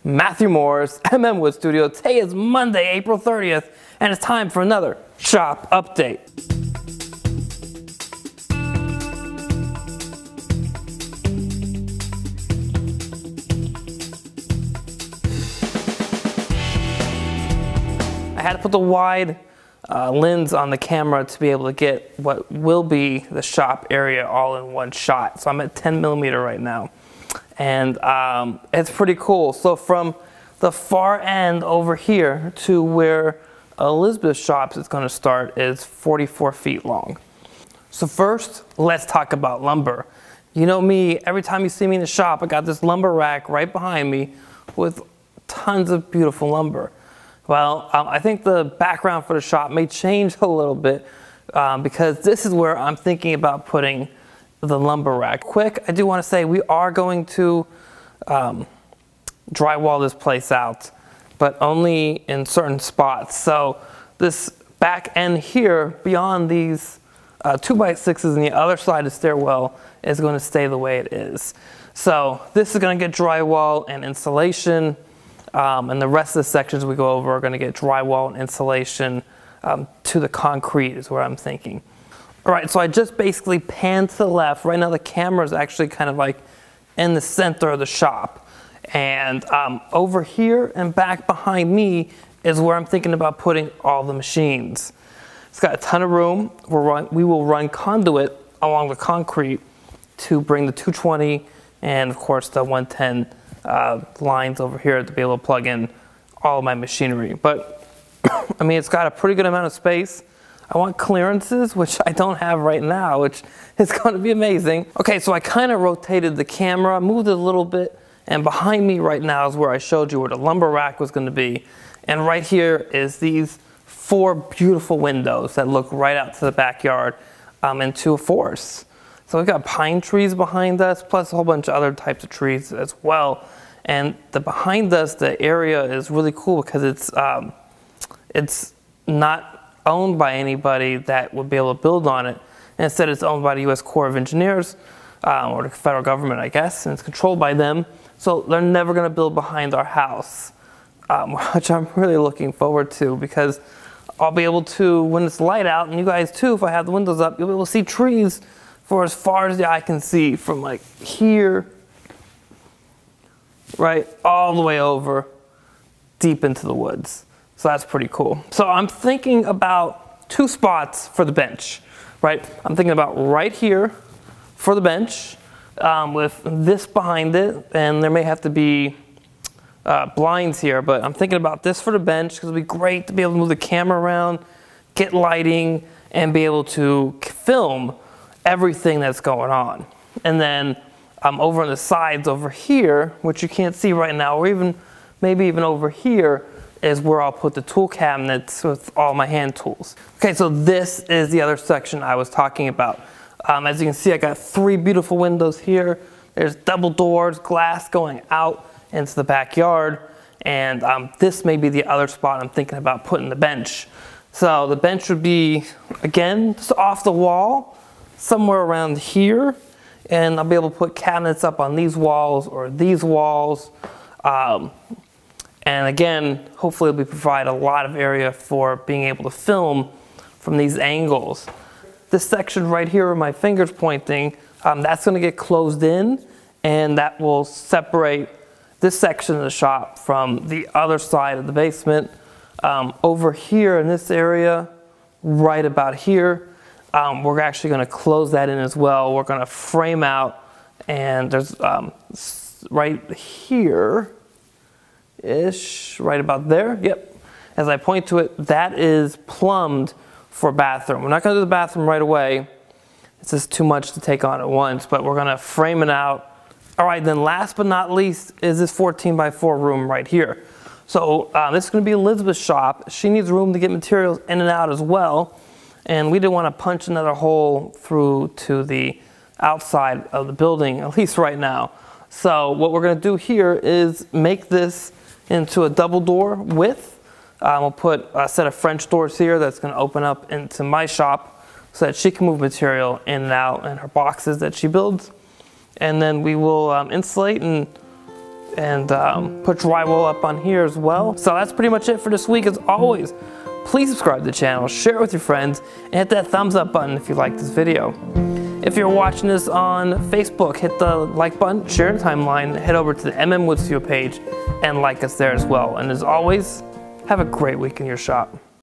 Matthew Moore's Wood Studio. Today is Monday, April 30th, and it's time for another shop update. I had to put the wide lens on the camera to be able to get what will be the shop area all in one shot. So I'm at 10mm right now. And it's pretty cool. So from the far end over here to where Elizabeth's shops is going to start is 44 feet long. So first, let's talk about lumber. You know me, every time you see me in the shop, I got this lumber rack right behind me with tons of beautiful lumber. Well, I think the background for the shop may change a little bit because this is where I'm thinking about putting the lumber rack. Quick, I do want to say we are going to drywall this place out, but only in certain spots. So this back end here, beyond these 2x6s and the other side of the stairwell, is going to stay the way it is. So this is going to get drywall and insulation, and the rest of the sections we go over are going to get drywall and insulation to the concrete is what I'm thinking. All right, so I just basically panned to the left. Right now the camera is actually kind of like in the center of the shop. And over here and back behind me is where I'm thinking about putting all the machines. It's got a ton of room. We will run conduit along the concrete to bring the 220 and of course the 110 lines over here to be able to plug in all of my machinery. But I mean, it's got a pretty good amount of space. I want clearances, which I don't have right now, which is going to be amazing. Okay, so I kind of rotated the camera, moved it a little bit, and behind me right now is where I showed you where the lumber rack was going to be. And right here is these 4 beautiful windows that look right out to the backyard into a forest. So we've got pine trees behind us, plus a whole bunch of other types of trees as well. And behind us, the area is really cool because it's not owned by anybody that would be able to build on it. And instead, it's owned by the U.S. Corps of Engineers, or the federal government, I guess, and it's controlled by them. So they're never going to build behind our house, which I'm really looking forward to because I'll be able to, when it's light out, and you guys too, if I have the windows up, you'll be able to see trees for as far as the eye can see, from like here, right, all the way over, deep into the woods. So that's pretty cool. So I'm thinking about 2 spots for the bench, right? I'm thinking about right here for the bench with this behind it, and there may have to be blinds here, but I'm thinking about this for the bench because it'll be great to be able to move the camera around, get lighting, and be able to film everything that's going on. And then over on the sides over here, which you can't see right now, or even maybe even over here, is where I'll put the tool cabinets with all my hand tools. Okay, so this is the other section I was talking about. As you can see, I got 3 beautiful windows here. There's double doors, glass going out into the backyard, and this may be the other spot I'm thinking about putting the bench. So the bench would be, again, just off the wall, somewhere around here, and I'll be able to put cabinets up on these walls or these walls. And again, hopefully it'll provide a lot of area for being able to film from these angles. This section right here where my finger's pointing, that's going to get closed in, and that will separate this section of the shop from the other side of the basement. Over here in this area, right about here, we're actually going to close that in as well. We're going to frame out, and there's right here, ish, right about there, yep. As I point to it, that is plumbed for bathroom. We're not going to do the bathroom right away. It's just too much to take on at once, but we're going to frame it out. All right, then last but not least is this 14x4 room right here. So this is going to be Elizabeth's shop. She needs room to get materials in and out as well, and we didn't want to punch another hole through to the outside of the building, at least right now. So what we're going to do here is make this into a double door width. We'll put a set of French doors here that's going to open up into my shop so that she can move material in and out in her boxes that she builds. And then we will insulate and and put drywall up on here as well. So that's pretty much it for this week. As always, please subscribe to the channel, share it with your friends, and hit that thumbs up button if you like this video. If you're watching this on Facebook, hit the like button, share the timeline, head over to the MM Wood Steel page and like us there as well. And as always, have a great week in your shop.